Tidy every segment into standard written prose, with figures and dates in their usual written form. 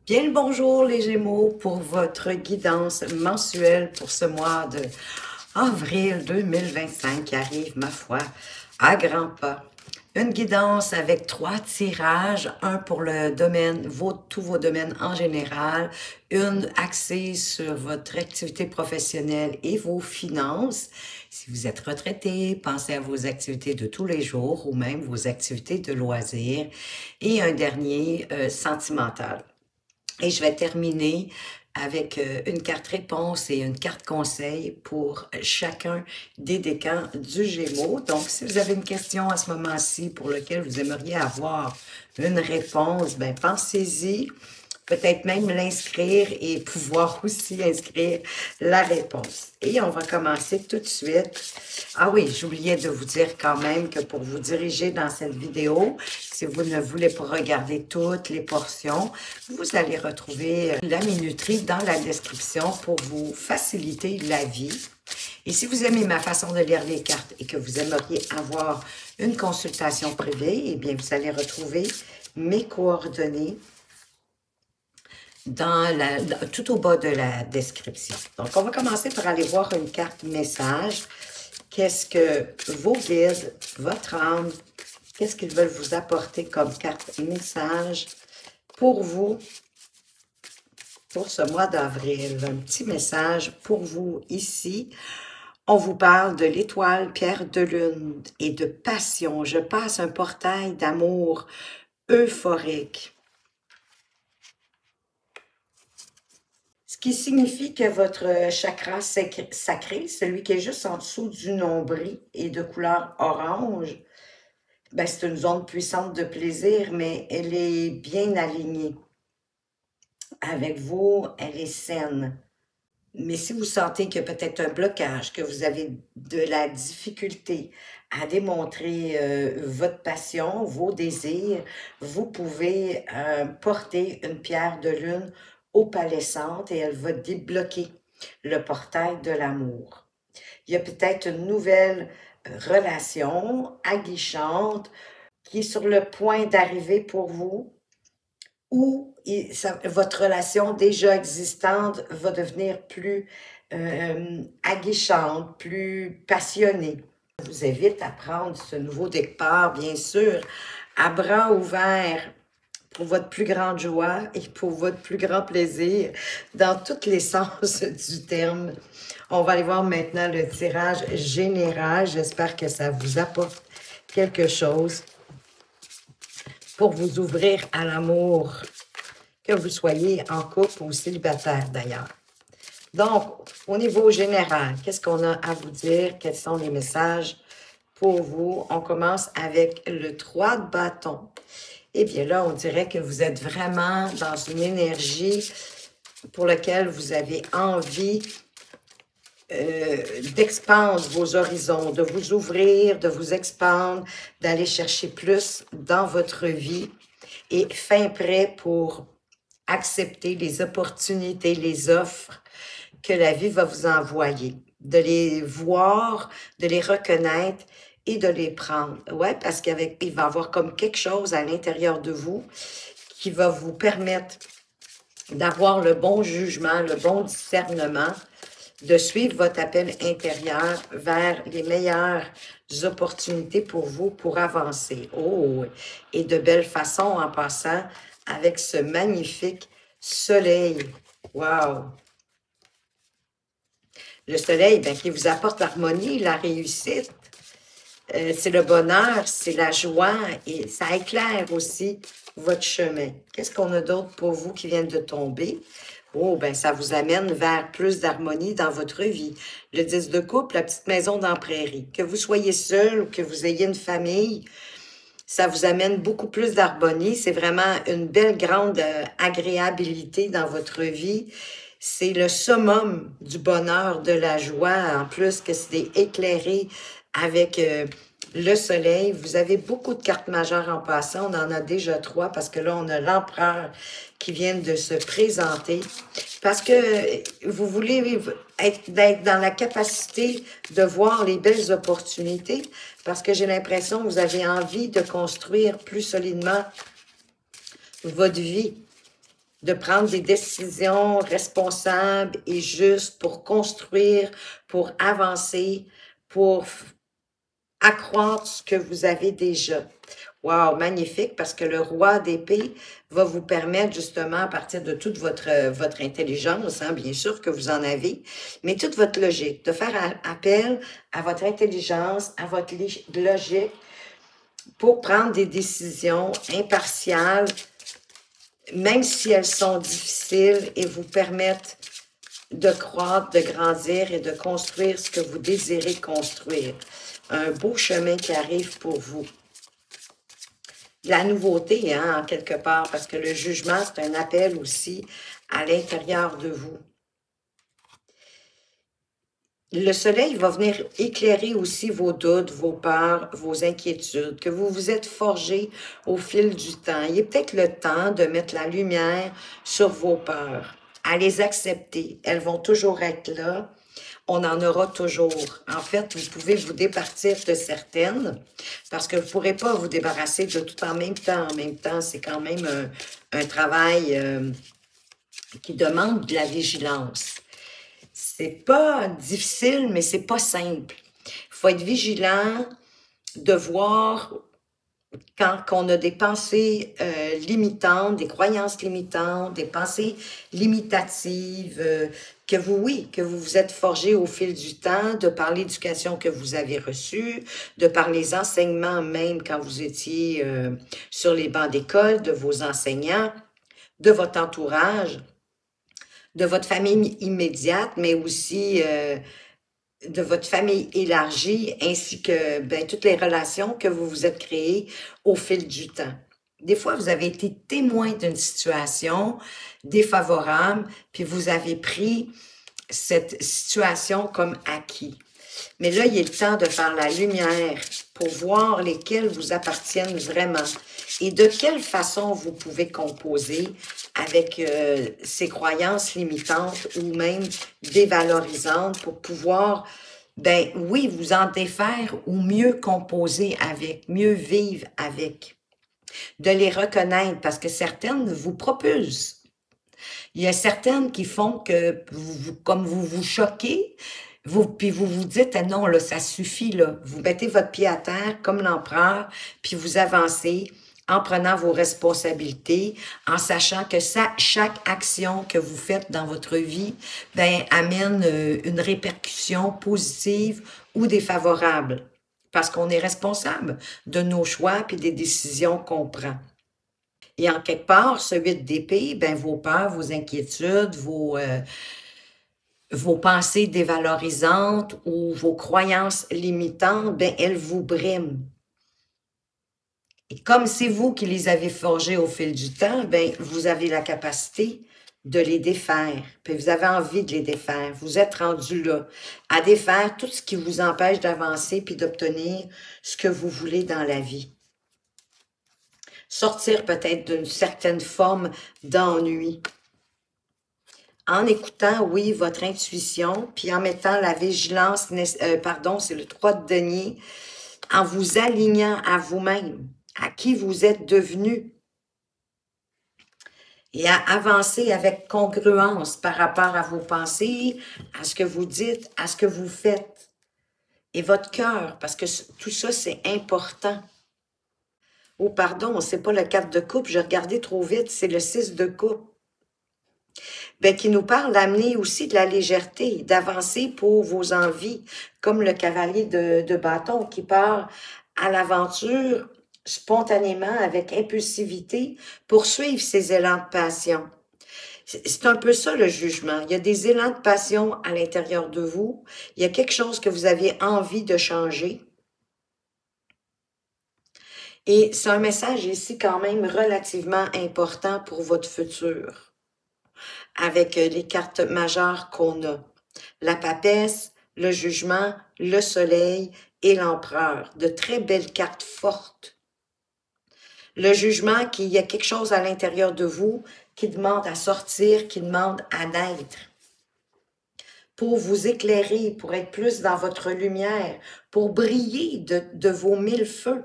Bien le bonjour les Gémeaux pour votre guidance mensuelle pour ce mois de avril 2025 qui arrive, ma foi, à grands pas. Une guidance avec 3 tirages, un pour le domaine, tous vos domaines en général, une axée sur votre activité professionnelle et vos finances. Si vous êtes retraité, pensez à vos activités de tous les jours ou même vos activités de loisirs. Et un dernier, sentimental. Et je vais terminer avec une carte réponse et une carte conseil pour chacun des décans du Gémeaux. Donc, si vous avez une question à ce moment-ci pour laquelle vous aimeriez avoir une réponse, ben pensez-y. Peut-être même l'inscrire et pouvoir aussi inscrire la réponse. Et on va commencer tout de suite. Ah oui, j'oubliais de vous dire quand même que pour vous diriger dans cette vidéo, si vous ne voulez pas regarder toutes les portions, vous allez retrouver la minuterie dans la description pour vous faciliter la vie. Et si vous aimez ma façon de lire les cartes et que vous aimeriez avoir une consultation privée, eh bien, vous allez retrouver mes coordonnées tout au bas de la description. Donc, on va commencer par aller voir une carte message. Qu'est-ce que vos guides, votre âme, qu'est-ce qu'ils veulent vous apporter comme carte message pour vous, pour ce mois d'avril? Un petit message pour vous ici. On vous parle de l'étoile, pierre de lune et de passion. Je passe un portail d'amour euphorique. Ce qui signifie que votre chakra sacré, celui qui est juste en dessous du nombril et de couleur orange, ben c'est une zone puissante de plaisir, mais elle est bien alignée. Avec vous, elle est saine. Mais si vous sentez qu'il y a peut-être un blocage, que vous avez de la difficulté à démontrer votre passion, vos désirs, vous pouvez porter une pierre de lune opalescente et elle va débloquer le portail de l'amour. Il y a peut-être une nouvelle relation aguichante qui est sur le point d'arriver pour vous, ou votre relation déjà existante va devenir plus aguichante, plus passionnée. Je vous invite à prendre ce nouveau départ, bien sûr, à bras ouverts pour votre plus grande joie et pour votre plus grand plaisir, dans tous les sens du terme. On va aller voir maintenant le tirage général. J'espère que ça vous apporte quelque chose pour vous ouvrir à l'amour, que vous soyez en couple ou célibataire d'ailleurs. Donc, au niveau général, qu'est-ce qu'on a à vous dire? Quels sont les messages pour vous? On commence avec le 3 de bâton. Eh bien là, on dirait que vous êtes vraiment dans une énergie pour laquelle vous avez envie d'expandre vos horizons, de vous ouvrir, de vous expandre, d'aller chercher plus dans votre vie et fin prêt pour accepter les opportunités, les offres que la vie va vous envoyer, de les voir, de les reconnaître et de les prendre. Ouais, parce qu'il va y avoir comme quelque chose à l'intérieur de vous qui va vous permettre d'avoir le bon jugement, le bon discernement, de suivre votre appel intérieur vers les meilleures opportunités pour vous pour avancer. Oh, et de belle façon en passant avec ce magnifique soleil. Wow! Le soleil, bien, qui vous apporte l'harmonie, la réussite. C'est le bonheur, c'est la joie et ça éclaire aussi votre chemin. Qu'est-ce qu'on a d'autre pour vous qui viennent de tomber? Oh, ben ça vous amène vers plus d'harmonie dans votre vie. Le 10 de coupe, la petite maison dans la prairie. Que vous soyez seul ou que vous ayez une famille, ça vous amène beaucoup plus d'harmonie. C'est vraiment une belle grande agréabilité dans votre vie. C'est le summum du bonheur, de la joie, en plus que c'est éclairé avec le soleil. Vous avez beaucoup de cartes majeures en passant. On en a déjà 3 parce que là, on a l'empereur qui vient de se présenter. Parce que vous voulez être dans la capacité de voir les belles opportunités. Parce que j'ai l'impression que vous avez envie de construire plus solidement votre vie. de prendre des décisions responsables et justes pour construire, pour avancer, pour accroître ce que vous avez déjà. Wow, magnifique, parce que le roi d'épée va vous permettre justement, à partir de toute votre intelligence, hein, bien sûr que vous en avez, mais toute votre logique, de faire appel à votre intelligence, à votre logique pour prendre des décisions impartiales, même si elles sont difficiles, et vous permettre de croître, de grandir et de construire ce que vous désirez construire. Un beau chemin qui arrive pour vous. La nouveauté, hein, en quelque part, parce que le jugement, c'est un appel aussi à l'intérieur de vous. Le soleil va venir éclairer aussi vos doutes, vos peurs, vos inquiétudes, que vous vous êtes forgés au fil du temps. Il est peut-être le temps de mettre la lumière sur vos peurs, à les accepter. Elles vont toujours être là. On en aura toujours. En fait, vous pouvez vous départir de certaines parce que vous ne pourrez pas vous débarrasser de tout en même temps. En même temps, c'est quand même un travail qui demande de la vigilance. C'est pas difficile, mais c'est pas simple. Il faut être vigilant de voir quand on a des pensées limitantes, des croyances limitantes, des pensées limitatives, que vous vous êtes forgé au fil du temps, de par l'éducation que vous avez reçue, de par les enseignements même quand vous étiez sur les bancs d'école, de vos enseignants, de votre entourage, de votre famille immédiate, mais aussi de votre famille élargie, ainsi que toutes les relations que vous vous êtes créées au fil du temps. Des fois, vous avez été témoin d'une situation défavorable, puis vous avez pris cette situation comme acquis. Mais là, il est le temps de faire la lumière pour voir lesquels vous appartiennent vraiment et de quelle façon vous pouvez composer avec ces croyances limitantes ou même dévalorisantes pour pouvoir, oui, vous en défaire ou mieux composer avec, mieux vivre avec. De les reconnaître parce que certaines vous propulsent. Il y a certaines qui font que, comme vous vous choquez, puis vous vous dites, ah non, là, ça suffit, là. Vous mettez votre pied à terre comme l'empereur, puis vous avancez en prenant vos responsabilités, en sachant que chaque action que vous faites dans votre vie, amène une répercussion positive ou défavorable. Parce qu'on est responsable de nos choix puis des décisions qu'on prend. Et en quelque part, ce 8 d'épée, vos peurs, vos inquiétudes, vos pensées dévalorisantes ou vos croyances limitantes, elles vous briment. Et comme c'est vous qui les avez forgées au fil du temps, vous avez la capacité de les défaire. Puis vous avez envie de les défaire. Vous êtes rendu là, à défaire tout ce qui vous empêche d'avancer puis d'obtenir ce que vous voulez dans la vie. Sortir peut-être d'une certaine forme d'ennui. En écoutant, oui, votre intuition, puis en mettant la vigilance, c'est le 3 de denier, en vous alignant à vous-même, à qui vous êtes devenu, et à avancer avec congruence par rapport à vos pensées, à ce que vous dites, à ce que vous faites, et votre cœur, parce que tout ça, c'est important. Oh, pardon, c'est pas le 4 de coupe, j'ai regardé trop vite, c'est le 6 de coupe. Qui nous parle d'amener aussi de la légèreté, d'avancer pour vos envies, comme le cavalier de bâton qui part à l'aventure spontanément, avec impulsivité, pour suivre ses élans de passion. C'est un peu ça le jugement. Il y a des élans de passion à l'intérieur de vous. Il y a quelque chose que vous avez envie de changer. Et c'est un message ici quand même relativement important pour votre futur. Avec les cartes majeures qu'on a. La papesse, le jugement, le soleil et l'empereur. De très belles cartes fortes. Le jugement, qu'il y a quelque chose à l'intérieur de vous qui demande à sortir, qui demande à naître. Pour vous éclairer, pour être plus dans votre lumière, pour briller de vos 1000 feux.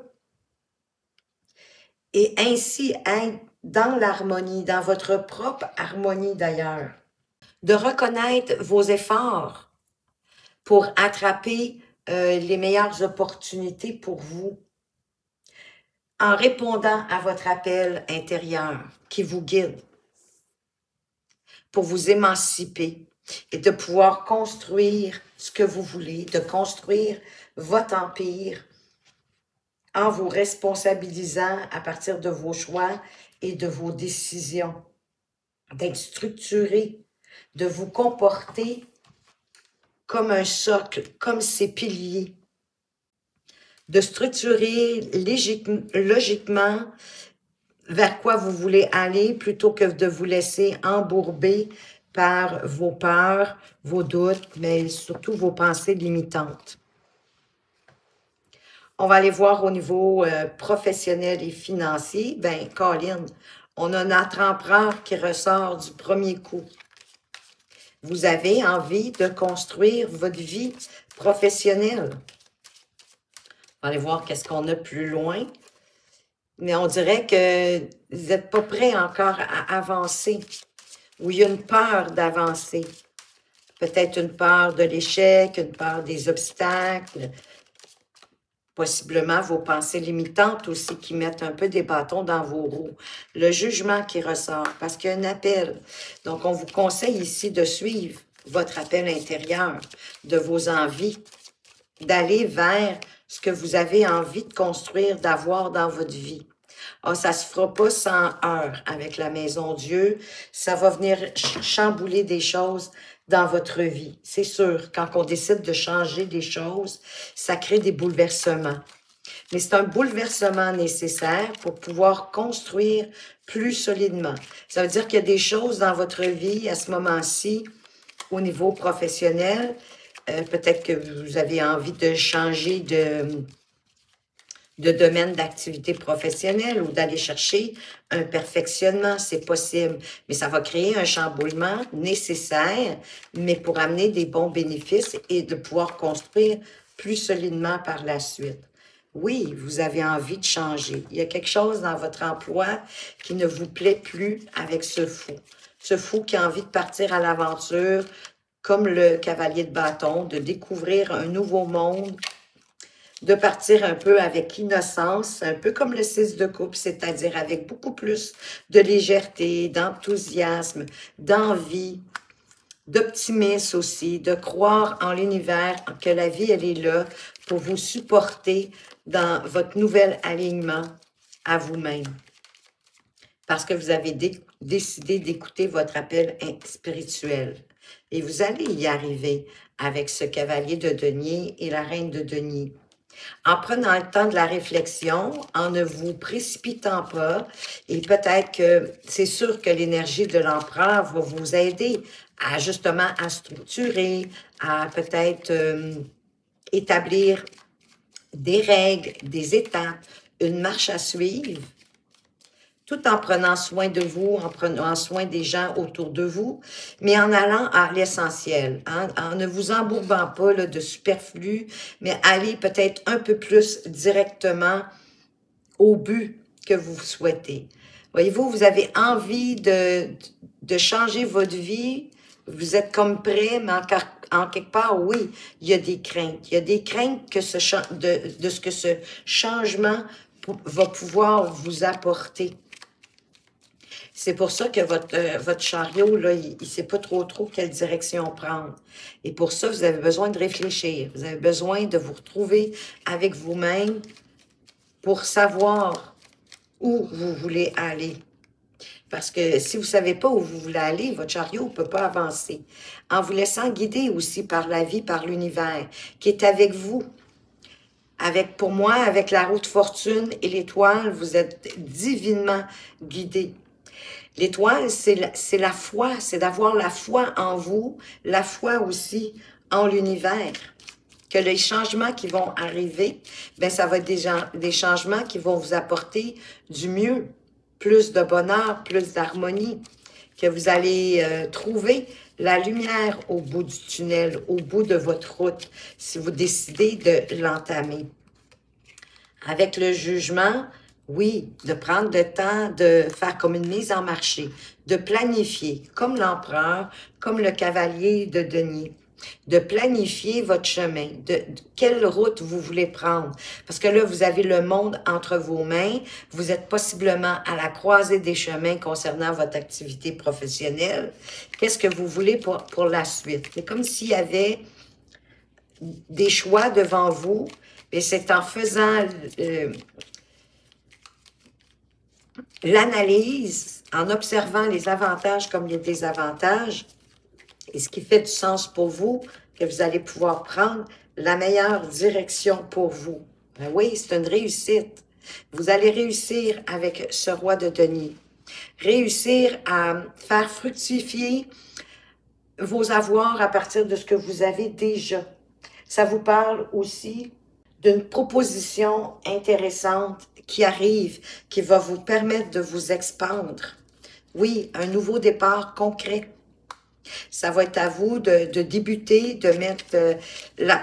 Et ainsi être dans l'harmonie, dans votre propre harmonie d'ailleurs. De reconnaître vos efforts pour attraper les meilleures opportunités pour vous en répondant à votre appel intérieur qui vous guide pour vous émanciper et de pouvoir construire ce que vous voulez, de construire votre empire en vous responsabilisant à partir de vos choix et de vos décisions, d'être structuré, de vous comporter comme un socle, comme ces piliers, de structurer logiquement vers quoi vous voulez aller plutôt que de vous laisser embourber par vos peurs, vos doutes, mais surtout vos pensées limitantes. On va aller voir au niveau professionnel et financier. Ben, Colin, on a notre empereur qui ressort du premier coup. Vous avez envie de construire votre vie professionnelle. On va aller voir qu'est-ce qu'on a plus loin. Mais on dirait que vous n'êtes pas prêt encore à avancer. Ou il y a une peur d'avancer. Peut-être une peur de l'échec, une peur des obstacles. Possiblement vos pensées limitantes aussi qui mettent un peu des bâtons dans vos roues. Le jugement qui ressort parce qu'il y a un appel. Donc, on vous conseille ici de suivre votre appel intérieur, de vos envies, d'aller vers ce que vous avez envie de construire, d'avoir dans votre vie. Ah, ça se fera pas sans heurts avec la Maison Dieu. Ça va venir chambouler des choses dans votre vie. C'est sûr, quand on décide de changer des choses, ça crée des bouleversements. Mais c'est un bouleversement nécessaire pour pouvoir construire plus solidement. Ça veut dire qu'il y a des choses dans votre vie à ce moment-ci, au niveau professionnel, peut-être que vous avez envie de changer de domaine d'activité professionnelle ou d'aller chercher un perfectionnement, c'est possible. Mais ça va créer un chamboulement nécessaire, mais pour amener des bons bénéfices et de pouvoir construire plus solidement par la suite. Oui, vous avez envie de changer. Il y a quelque chose dans votre emploi qui ne vous plaît plus avec ce fou. Ce fou qui a envie de partir à l'aventure, comme le cavalier de bâton, de découvrir un nouveau monde, de partir un peu avec innocence, un peu comme le 6 de coupe, c'est-à-dire avec beaucoup plus de légèreté, d'enthousiasme, d'envie, d'optimisme aussi, de croire en l'univers, que la vie, elle est là pour vous supporter dans votre nouvel alignement à vous-même. Parce que vous avez décidé d'écouter votre appel spirituel. Et vous allez y arriver avec ce cavalier de denier et la reine de denier. En prenant le temps de la réflexion, en ne vous précipitant pas, et peut-être que c'est sûr que l'énergie de l'empereur va vous aider à justement à structurer, à peut-être établir des règles, des étapes, une marche à suivre, tout en prenant soin de vous, en prenant soin des gens autour de vous, mais en allant à l'essentiel, hein, en ne vous embourbant pas là, de superflu, mais allez peut-être un peu plus directement au but que vous souhaitez. Voyez-vous, vous avez envie de changer votre vie, vous êtes comme prêt, mais en quelque part, oui, il y a des craintes. Il y a des craintes que de ce que ce changement va pouvoir vous apporter. C'est pour ça que votre chariot, là, il ne sait pas trop quelle direction prendre. Et pour ça, vous avez besoin de réfléchir. Vous avez besoin de vous retrouver avec vous-même pour savoir où vous voulez aller. Parce que si vous ne savez pas où vous voulez aller, votre chariot ne peut pas avancer. En vous laissant guider aussi par la vie, par l'univers, qui est avec vous. Pour moi, avec la roue de fortune et l'étoile, vous êtes divinement guidés. L'étoile, c'est la foi, c'est d'avoir la foi en vous, la foi aussi en l'univers. Que les changements qui vont arriver, ben ça va être des changements qui vont vous apporter du mieux, plus de bonheur, plus d'harmonie, que vous allez trouver la lumière au bout du tunnel, au bout de votre route, si vous décidez de l'entamer. Avec le jugement, Oui, de prendre le temps de faire comme une mise en marché, de planifier, comme l'empereur, comme le cavalier de denier, de planifier votre chemin, de quelle route vous voulez prendre. Parce que là, vous avez le monde entre vos mains, vous êtes possiblement à la croisée des chemins concernant votre activité professionnelle. Qu'est-ce que vous voulez pour la suite? C'est comme s'il y avait des choix devant vous, et c'est en faisant l'analyse, en observant les avantages comme les désavantages, et ce qui fait du sens pour vous, que vous allez pouvoir prendre la meilleure direction pour vous. Ben oui, c'est une réussite. Vous allez réussir avec ce roi de denier. Réussir à faire fructifier vos avoirs à partir de ce que vous avez déjà. Ça vous parle aussi d'une proposition intéressante qui arrive, qui va vous permettre de vous expandre. Oui, un nouveau départ concret. Ça va être à vous de débuter, de mettre le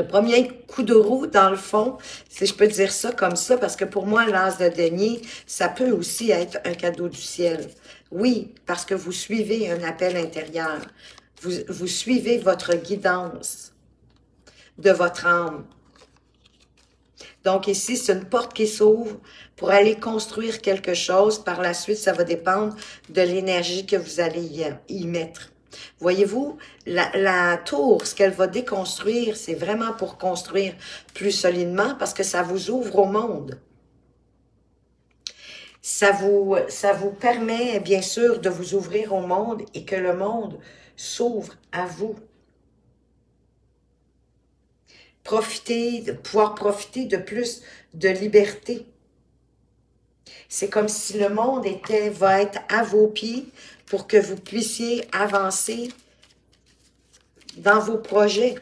premier coup de roue dans le fond, si je peux dire ça comme ça, parce que pour moi, l'as de denier, ça peut aussi être un cadeau du ciel. Oui, parce que vous suivez un appel intérieur. Vous suivez votre guidance de votre âme. Donc ici, c'est une porte qui s'ouvre pour aller construire quelque chose. Par la suite, ça va dépendre de l'énergie que vous allez y mettre. Voyez-vous, la tour, ce qu'elle va déconstruire, c'est vraiment pour construire plus solidement parce que ça vous ouvre au monde. Ça vous permet, bien sûr, de vous ouvrir au monde et que le monde s'ouvre à vous. Pouvoir profiter de plus de liberté. C'est comme si le monde va être à vos pieds pour que vous puissiez avancer dans vos projets.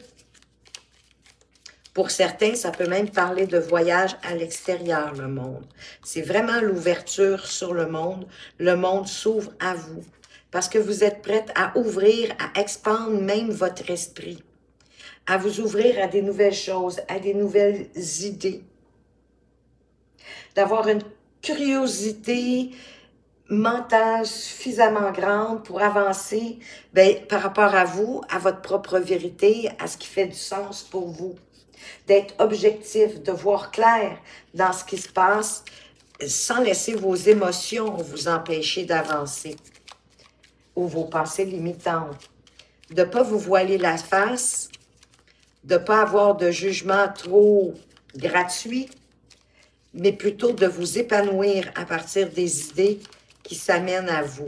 Pour certains, ça peut même parler de voyage à l'extérieur, le monde. C'est vraiment l'ouverture sur le monde. Le monde s'ouvre à vous parce que vous êtes prête à ouvrir, à expandre même votre esprit, à vous ouvrir à des nouvelles choses, à des nouvelles idées, d'avoir une curiosité mentale suffisamment grande pour avancer par rapport à vous, à votre propre vérité, à ce qui fait du sens pour vous. D'être objectif, de voir clair dans ce qui se passe sans laisser vos émotions vous empêcher d'avancer ou vos pensées limitantes. De ne pas vous voiler la face, de ne pas avoir de jugement trop gratuit, mais plutôt de vous épanouir à partir des idées qui s'amènent à vous.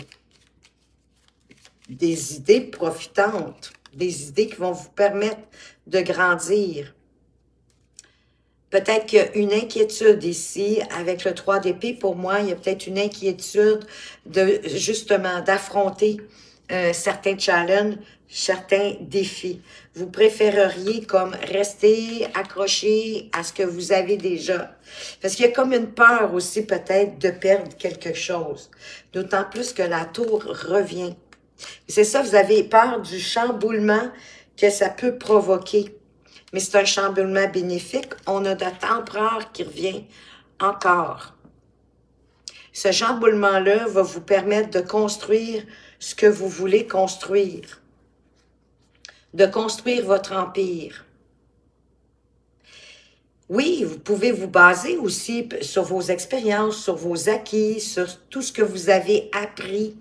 Des idées profitantes, des idées qui vont vous permettre de grandir. Peut-être qu'il y a une inquiétude ici avec le 3 d'épée. Pour moi, il y a peut-être une inquiétude justement d'affronter certains challenges, certains défis. Vous préféreriez comme rester accroché à ce que vous avez déjà. Parce qu'il y a comme une peur aussi peut-être de perdre quelque chose. D'autant plus que la tour revient. C'est ça, vous avez peur du chamboulement que ça peut provoquer. Mais c'est un chamboulement bénéfique. On a notre empereur qui revient encore. Ce chamboulement-là va vous permettre de construire ce que vous voulez construire. De construire votre empire. Oui, vous pouvez vous baser aussi sur vos expériences, sur vos acquis, sur tout ce que vous avez appris.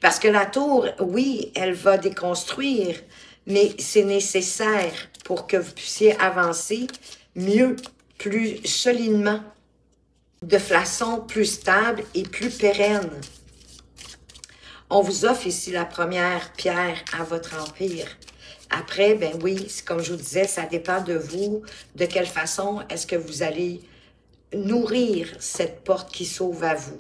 Parce que la tour, oui, elle va déconstruire, mais c'est nécessaire pour que vous puissiez avancer mieux, plus solidement, de façon plus stable et plus pérenne. On vous offre ici la première pierre à votre empire. Après, ben oui, comme je vous disais, ça dépend de vous, de quelle façon est-ce que vous allez nourrir cette porte qui s'ouvre à vous.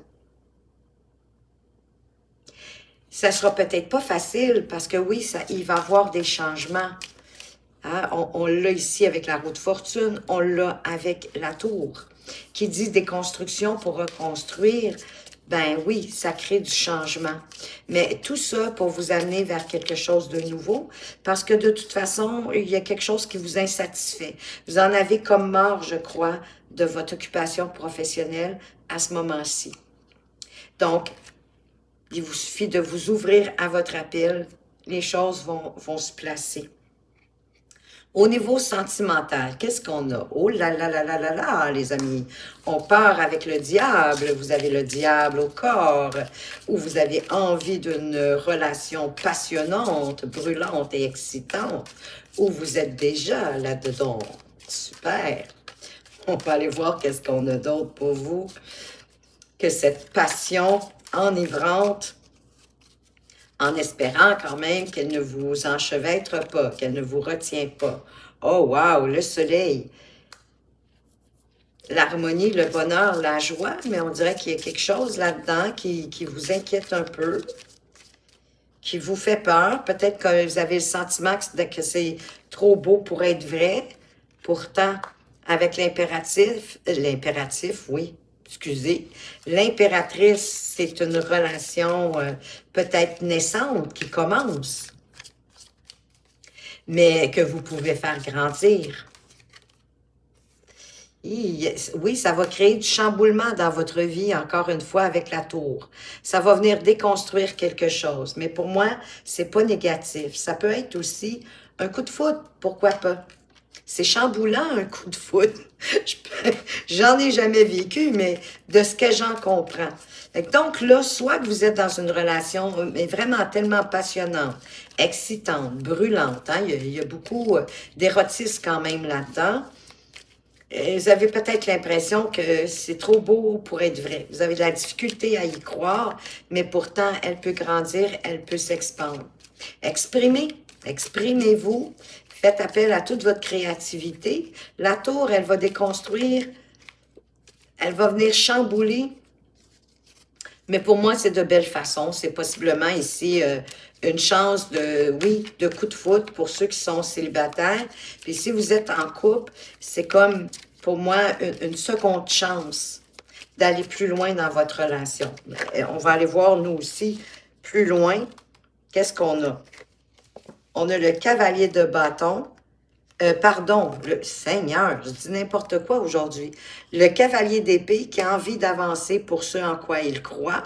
Ça sera peut-être pas facile parce que oui, il va y avoir des changements. Hein? On l'a ici avec la roue de fortune, on l'a avec la tour, qui dit déconstruction pour reconstruire. ben oui, ça crée du changement. Mais tout ça pour vous amener vers quelque chose de nouveau, parce que de toute façon, il y a quelque chose qui vous insatisfait. Vous en avez comme marre, je crois, de votre occupation professionnelle à ce moment-ci. Donc, il vous suffit de vous ouvrir à votre appel, les choses vont se placer. Au niveau sentimental, qu'est-ce qu'on a? Oh là là là là là là, les amis. On part avec le diable. Vous avez le diable au corps, ou vous avez envie d'une relation passionnante, brûlante et excitante, ou vous êtes déjà là-dedans. Super. On va aller voir qu'est-ce qu'on a d'autre pour vous que cette passion enivrante, en espérant quand même qu'elle ne vous enchevêtre pas, qu'elle ne vous retient pas. Oh wow, le soleil, l'harmonie, le bonheur, la joie, mais on dirait qu'il y a quelque chose là-dedans qui vous inquiète un peu, qui vous fait peur. Peut-être que vous avez le sentiment que c'est trop beau pour être vrai. Pourtant, avec l'impératif, oui, excusez, l'impératrice, c'est une relation peut-être naissante qui commence, mais que vous pouvez faire grandir. Oui, ça va créer du chamboulement dans votre vie, encore une fois, avec la tour. Ça va venir déconstruire quelque chose. Mais pour moi, c'est pas négatif. Ça peut être aussi un coup de foudre, pourquoi pas? C'est chamboulant, un coup de foudre. J'en ai jamais vécu, mais de ce que j'en comprends. Donc là, soit que vous êtes dans une relation mais vraiment tellement passionnante, excitante, brûlante, hein? Il y a beaucoup d'érotisme quand même là-dedans. Vous avez peut-être l'impression que c'est trop beau pour être vrai. Vous avez de la difficulté à y croire, mais pourtant, elle peut grandir, elle peut s'expandre. Exprimez-vous, faites appel à toute votre créativité. La tour, elle va déconstruire, elle va venir chambouler, mais pour moi, c'est de belle façon. C'est possiblement ici une chance de, oui, de coup de foudre pour ceux qui sont célibataires. Puis si vous êtes en couple, c'est comme, pour moi, une seconde chance d'aller plus loin dans votre relation. On va aller voir, nous aussi, plus loin. Qu'est-ce qu'on a? On a le cavalier de bâton. Pardon, le Seigneur, je dis n'importe quoi aujourd'hui. Le cavalier d'épée qui a envie d'avancer pour ce en quoi il croit,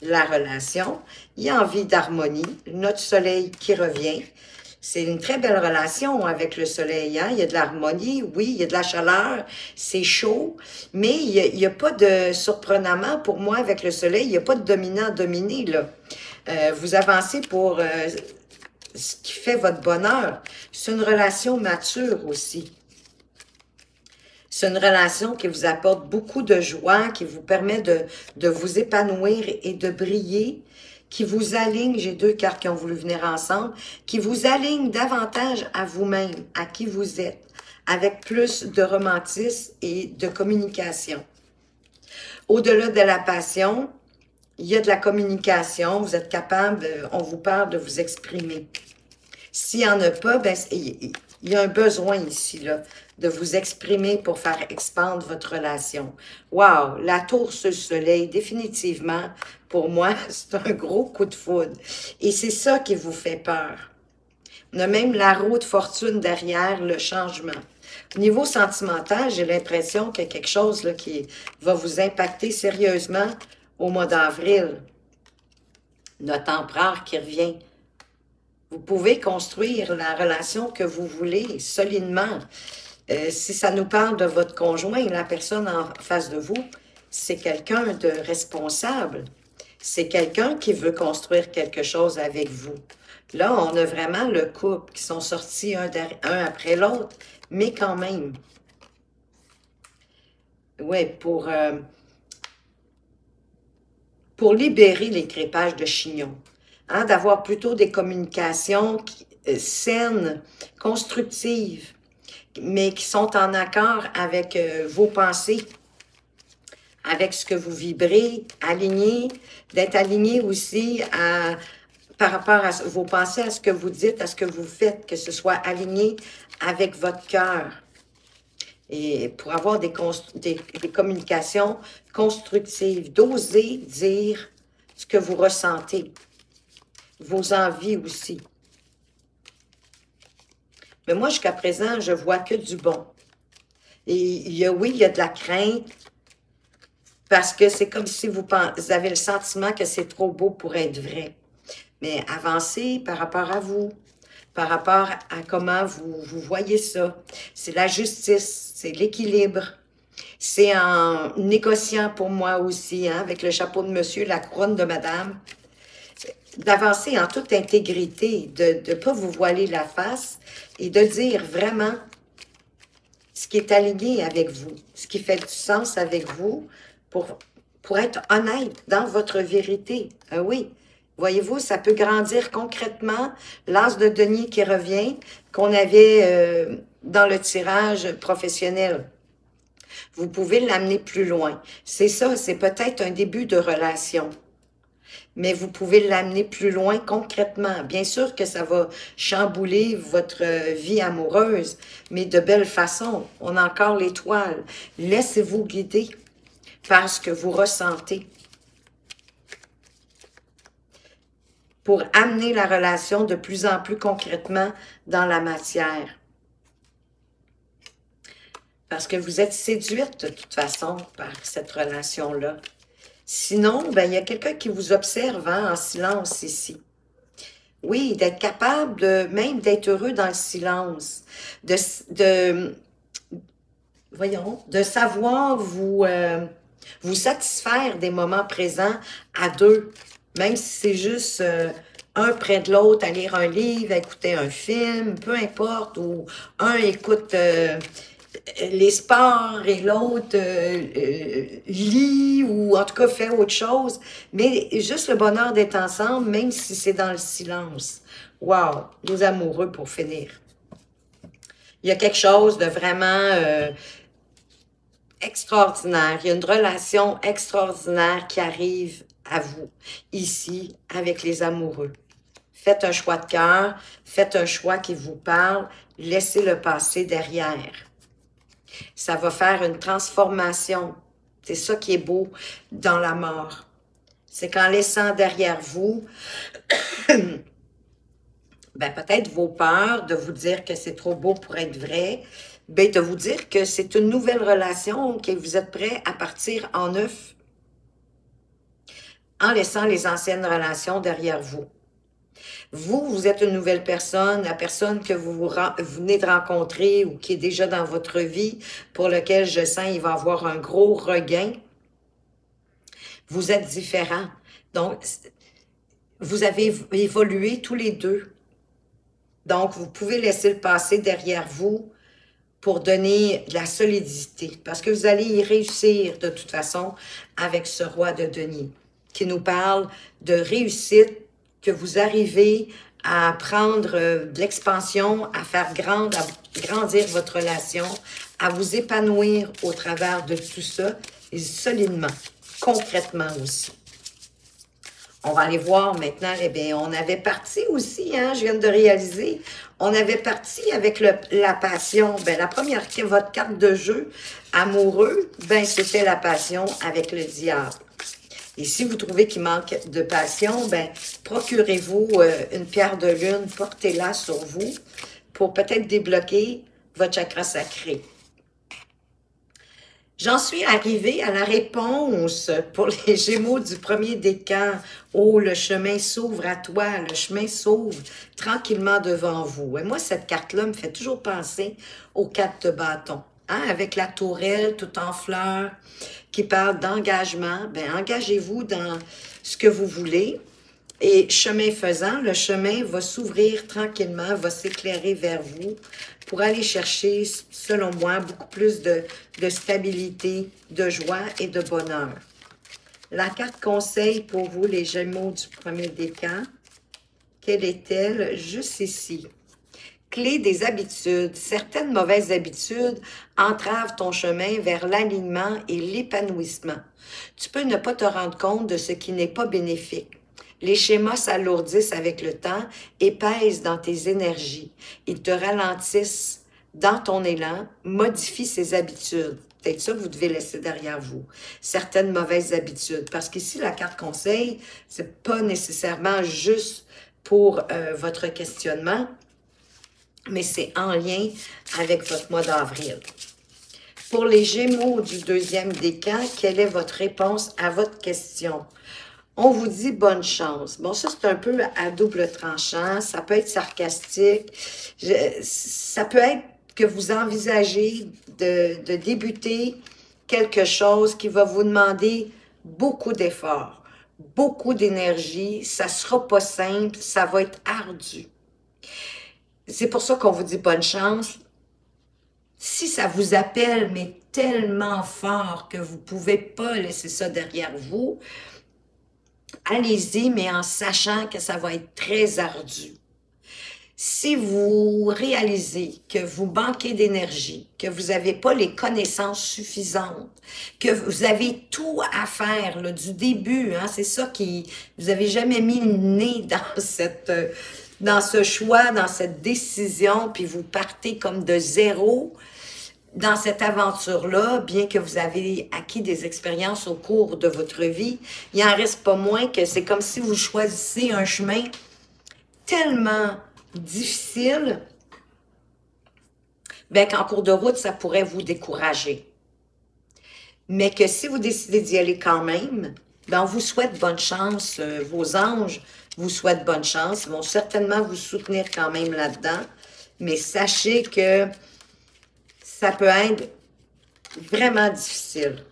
la relation. Il a envie d'harmonie, notre soleil qui revient. C'est une très belle relation avec le soleil. Hein? Il y a de l'harmonie, oui, il y a de la chaleur, c'est chaud, mais il y a pas de, surprenamment pour moi avec le soleil, il n'y a pas de dominant-dominé. Là. Vous avancez pour ce qui fait votre bonheur. C'est une relation mature aussi. C'est une relation qui vous apporte beaucoup de joie, qui vous permet de vous épanouir et de briller, qui vous aligne, j'ai deux cartes qui ont voulu venir ensemble, qui vous aligne davantage à vous-même, à qui vous êtes, avec plus de romantisme et de communication. Au-delà de la passion, il y a de la communication, vous êtes capable, on vous parle de vous exprimer. S'il n'y en a pas, ben, il y a un besoin ici, là, de vous exprimer pour faire expandre votre relation. Wow, la tour sur le soleil, définitivement, pour moi, c'est un gros coup de foudre. Et c'est ça qui vous fait peur. On a même la roue de fortune derrière le changement. Au niveau sentimental, j'ai l'impression qu'il y a quelque chose là, qui va vous impacter sérieusement au mois d'avril. Notre empereur qui revient. Vous pouvez construire la relation que vous voulez solidement. Si ça nous parle de votre conjoint, la personne en face de vous, c'est quelqu'un de responsable. C'est quelqu'un qui veut construire quelque chose avec vous. Là, on a vraiment le couple qui sont sortis un après l'autre, mais quand même. Oui, pour libérer les crépages de chignon. Hein, d'avoir plutôt des communications saines, constructives, mais qui sont en accord avec vos pensées, avec ce que vous vibrez, aligné, d'être aligné aussi par rapport à vos pensées, à ce que vous dites, à ce que vous faites, que ce soit aligné avec votre cœur. et pour avoir des communications constructives, d'oser dire ce que vous ressentez, vos envies aussi. Mais moi, jusqu'à présent, je vois que du bon. Et oui, il y a de la crainte, parce que c'est comme si vous avez le sentiment que c'est trop beau pour être vrai. Mais avancez par rapport à vous, par rapport à comment vous voyez ça. C'est la justice, c'est l'équilibre. C'est en négociant pour moi aussi, hein, avec le chapeau de monsieur, la couronne de madame, d'avancer en toute intégrité, de ne pas vous voiler la face et de dire vraiment ce qui est aligné avec vous, ce qui fait du sens avec vous pour être honnête dans votre vérité. Oui, voyez-vous, ça peut grandir concrètement. L'as de denier qui revient, qu'on avait dans le tirage professionnel. Vous pouvez l'amener plus loin. C'est ça, c'est peut-être un début de relation. Mais vous pouvez l'amener plus loin concrètement. Bien sûr que ça va chambouler votre vie amoureuse, mais de belle façon. On a encore l'étoile. Laissez-vous guider par ce que vous ressentez pour amener la relation de plus en plus concrètement dans la matière. Parce que vous êtes séduite de toute façon par cette relation-là. Sinon, ben, il y a quelqu'un qui vous observe hein, en silence ici. Oui, d'être capable même d'être heureux dans le silence, de savoir vous satisfaire des moments présents à deux, même si c'est juste un près de l'autre, à lire un livre, à écouter un film, peu importe, ou un écoute les sports et l'autre lit ou en tout cas fait autre chose, mais juste le bonheur d'être ensemble, même si c'est dans le silence. Wow, les amoureux pour finir. Il y a quelque chose de vraiment extraordinaire. Il y a une relation extraordinaire qui arrive à vous, ici, avec les amoureux. Faites un choix de cœur, faites un choix qui vous parle, laissez le passé derrière. Ça va faire une transformation. C'est ça qui est beau dans la mort. C'est qu'en laissant derrière vous, ben peut-être vos peurs de vous dire que c'est trop beau pour être vrai, ben de vous dire que c'est une nouvelle relation, que vous êtes prêt à partir en neuf, en laissant les anciennes relations derrière vous. Vous êtes une nouvelle personne, la personne que vous venez de rencontrer ou qui est déjà dans votre vie, pour lequel je sens il va avoir un gros regain. Vous êtes différents. Donc, vous avez évolué tous les deux. Donc, vous pouvez laisser le passé derrière vous pour donner de la solidité. Parce que vous allez y réussir de toute façon avec ce roi de denier qui nous parle de réussite, que vous arrivez à prendre de l'expansion, à faire grandir votre relation, à vous épanouir au travers de tout ça, et solidement, concrètement aussi. On va aller voir maintenant, eh bien, on avait parti aussi, hein, je viens de réaliser, on avait parti avec la passion. Ben, la première, votre carte de jeu amoureux, ben, c'était la passion avec le diable. Et si vous trouvez qu'il manque de passion, ben, procurez-vous une pierre de lune, portez-la sur vous pour peut-être débloquer votre chakra sacré. J'en suis arrivée à la réponse pour les Gémeaux du premier décan. Oh, le chemin s'ouvre à toi, le chemin s'ouvre tranquillement devant vous. Et moi, cette carte-là me fait toujours penser aux cartes de bâton. Hein, avec la tourelle tout en fleurs, qui parle d'engagement. Ben, engagez-vous dans ce que vous voulez. Et chemin faisant, le chemin va s'ouvrir tranquillement, va s'éclairer vers vous pour aller chercher, selon moi, beaucoup plus de stabilité, de joie et de bonheur. La carte conseil pour vous, les Gémeaux du premier décan, quelle est-elle? Juste ici. Clé des habitudes. Certaines mauvaises habitudes entravent ton chemin vers l'alignement et l'épanouissement. Tu peux ne pas te rendre compte de ce qui n'est pas bénéfique. Les schémas s'alourdissent avec le temps et pèsent dans tes énergies. Ils te ralentissent dans ton élan, modifie ses habitudes. Peut-être ça que vous devez laisser derrière vous. Certaines mauvaises habitudes. Parce qu'ici, la carte conseil, c'est pas nécessairement juste pour votre questionnement, mais c'est en lien avec votre mois d'avril. Pour les Gémeaux du deuxième décan, quelle est votre réponse à votre question? On vous dit bonne chance. Bon, ça, c'est un peu à double tranchant. Ça peut être sarcastique. Ça peut être que vous envisagez de débuter quelque chose qui va vous demander beaucoup d'efforts, beaucoup d'énergie. Ça ne sera pas simple, ça va être ardu. C'est pour ça qu'on vous dit bonne chance. Si ça vous appelle, mais tellement fort que vous ne pouvez pas laisser ça derrière vous, allez-y, mais en sachant que ça va être très ardu. Si vous réalisez que vous manquez d'énergie, que vous n'avez pas les connaissances suffisantes, que vous avez tout à faire là, du début, hein, c'est ça qui... Vous n'avez jamais mis le nez dans ce choix, dans cette décision, puis vous partez comme de zéro dans cette aventure-là, bien que vous avez acquis des expériences au cours de votre vie, il n'en reste pas moins que c'est comme si vous choisissez un chemin tellement difficile, bien qu'en cours de route, ça pourrait vous décourager. Mais que si vous décidez d'y aller quand même, bien, on vous souhaite bonne chance. Vos anges vous souhaitent bonne chance. Ils vont certainement vous soutenir quand même là-dedans. Mais sachez que ça peut être vraiment difficile.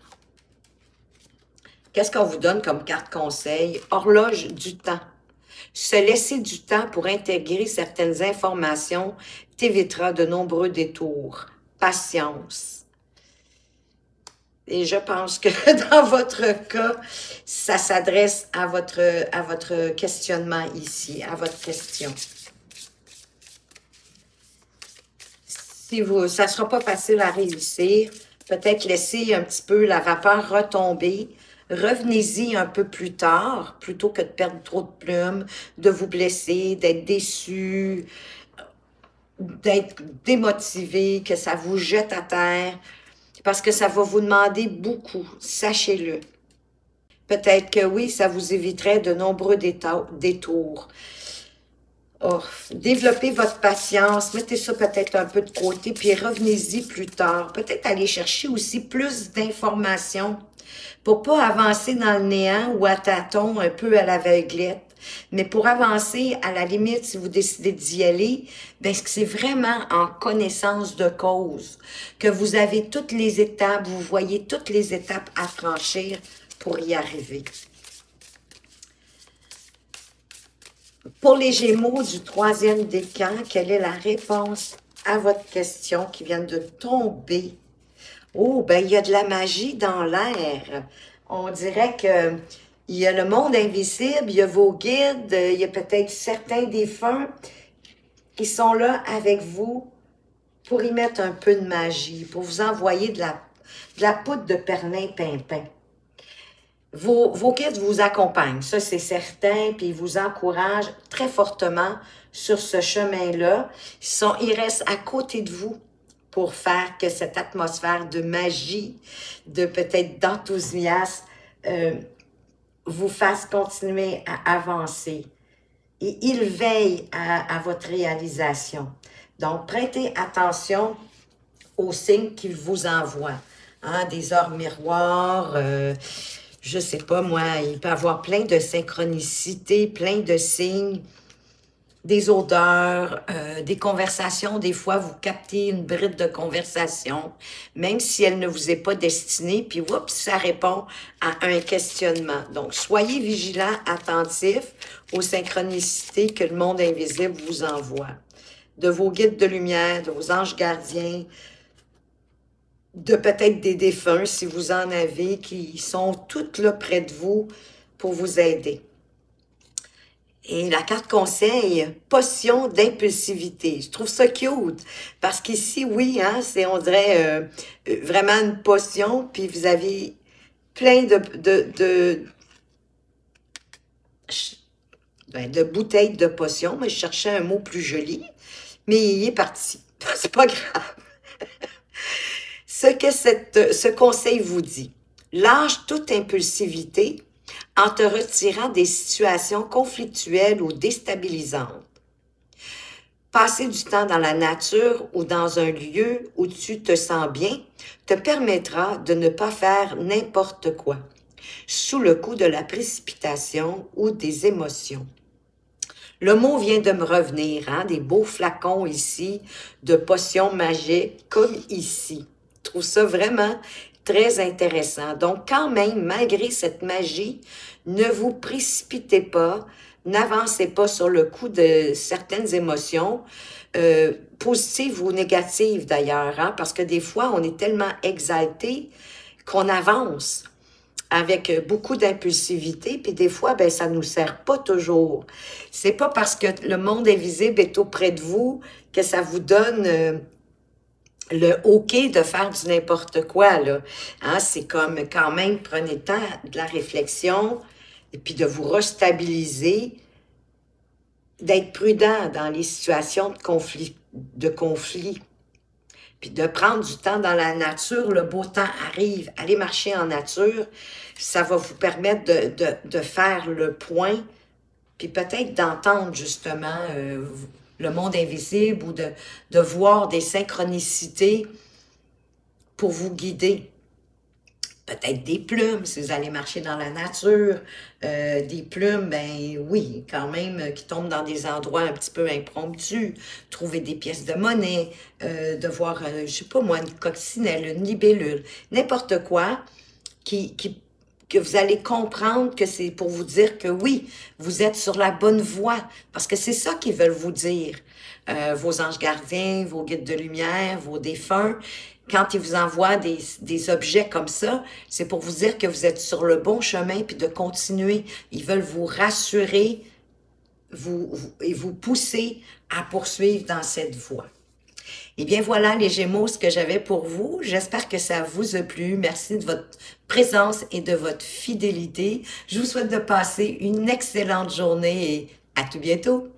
Qu'est-ce qu'on vous donne comme carte conseil? Horloge du temps. Se laisser du temps pour intégrer certaines informations t'évitera de nombreux détours. Patience. Et je pense que dans votre cas, ça s'adresse à votre questionnement ici, à votre question. Si ça ne sera pas facile à réussir, peut-être laisser un petit peu la vapeur retomber. Revenez-y un peu plus tard, plutôt que de perdre trop de plumes, de vous blesser, d'être déçu, d'être démotivé, que ça vous jette à terre, parce que ça va vous demander beaucoup, sachez-le. Peut-être que oui, ça vous éviterait de nombreux détours. Oh, développez votre patience, mettez ça peut-être un peu de côté, puis revenez-y plus tard. Peut-être aller chercher aussi plus d'informations pour pas avancer dans le néant ou à tâtons, un peu à l'aveuglette. Mais pour avancer, à la limite, si vous décidez d'y aller, bien, c'est vraiment en connaissance de cause que vous avez toutes les étapes, vous voyez toutes les étapes à franchir pour y arriver. Pour les Gémeaux du troisième décan, quelle est la réponse à votre question qui vient de tomber? Oh, ben il y a de la magie dans l'air. On dirait que il y a le monde invisible, il y a vos guides, il y a peut-être certains défunts qui sont là avec vous pour y mettre un peu de magie, pour vous envoyer de la poudre de perlimpinpin. Vos guides vous accompagnent, ça c'est certain, puis ils vous encouragent très fortement sur ce chemin-là. Ils restent à côté de vous pour faire que cette atmosphère de magie, de peut-être d'enthousiasme, vous fasse continuer à avancer. Et ils veillent à votre réalisation. Donc, prêtez attention aux signes qu'ils vous envoient. Hein, des ors miroirs, je sais pas moi, il peut y avoir plein de synchronicités, plein de signes, des odeurs, des conversations. Des fois, vous captez une bride de conversation, même si elle ne vous est pas destinée, puis oups, ça répond à un questionnement. Donc, soyez vigilants, attentifs aux synchronicités que le monde invisible vous envoie. De vos guides de lumière, de vos anges gardiens, de peut-être des défunts, si vous en avez, qui sont toutes là près de vous pour vous aider. Et la carte conseil, potion d'impulsivité. Je trouve ça cute, parce qu'ici, oui, hein, c'est, on dirait, vraiment une potion, puis vous avez plein de bouteilles de potions, mais je cherchais un mot plus joli, mais il est parti. C'est pas grave. Ce conseil vous dit. Lâche toute impulsivité en te retirant des situations conflictuelles ou déstabilisantes. Passer du temps dans la nature ou dans un lieu où tu te sens bien te permettra de ne pas faire n'importe quoi, sous le coup de la précipitation ou des émotions. Le mot vient de me revenir, hein, des beaux flacons ici, de potions magiques, comme ici. Je trouve ça vraiment très intéressant. Donc, quand même, malgré cette magie, ne vous précipitez pas, n'avancez pas sur le coup de certaines émotions, positives ou négatives d'ailleurs, hein, parce que des fois, on est tellement exalté qu'on avance avec beaucoup d'impulsivité, puis des fois, ben ça nous sert pas toujours. C'est pas parce que le monde invisible est auprès de vous que ça vous donne le OK de faire du n'importe quoi, là. Hein, c'est comme, quand même, prenez le temps de la réflexion, et puis de vous restabiliser, d'être prudent dans les situations de conflit, puis de prendre du temps dans la nature. Le beau temps arrive. Allez marcher en nature, ça va vous permettre de faire le point, puis peut-être d'entendre justement le monde invisible ou de voir des synchronicités pour vous guider. Peut-être des plumes, si vous allez marcher dans la nature. Des plumes, ben oui, quand même, qui tombent dans des endroits un petit peu impromptus. Trouver des pièces de monnaie, de voir, je sais pas moi, une coccinelle, une libellule, n'importe quoi que vous allez comprendre que c'est pour vous dire que oui, vous êtes sur la bonne voie. Parce que c'est ça qu'ils veulent vous dire. Vos anges gardiens, vos guides de lumière, vos défunts, quand ils vous envoient des objets comme ça, c'est pour vous dire que vous êtes sur le bon chemin puis de continuer. Ils veulent vous rassurer et vous pousser à poursuivre dans cette voie. Eh bien, voilà les Gémeaux, ce que j'avais pour vous. J'espère que ça vous a plu. Merci de votre présence et de votre fidélité. Je vous souhaite de passer une excellente journée et à tout bientôt.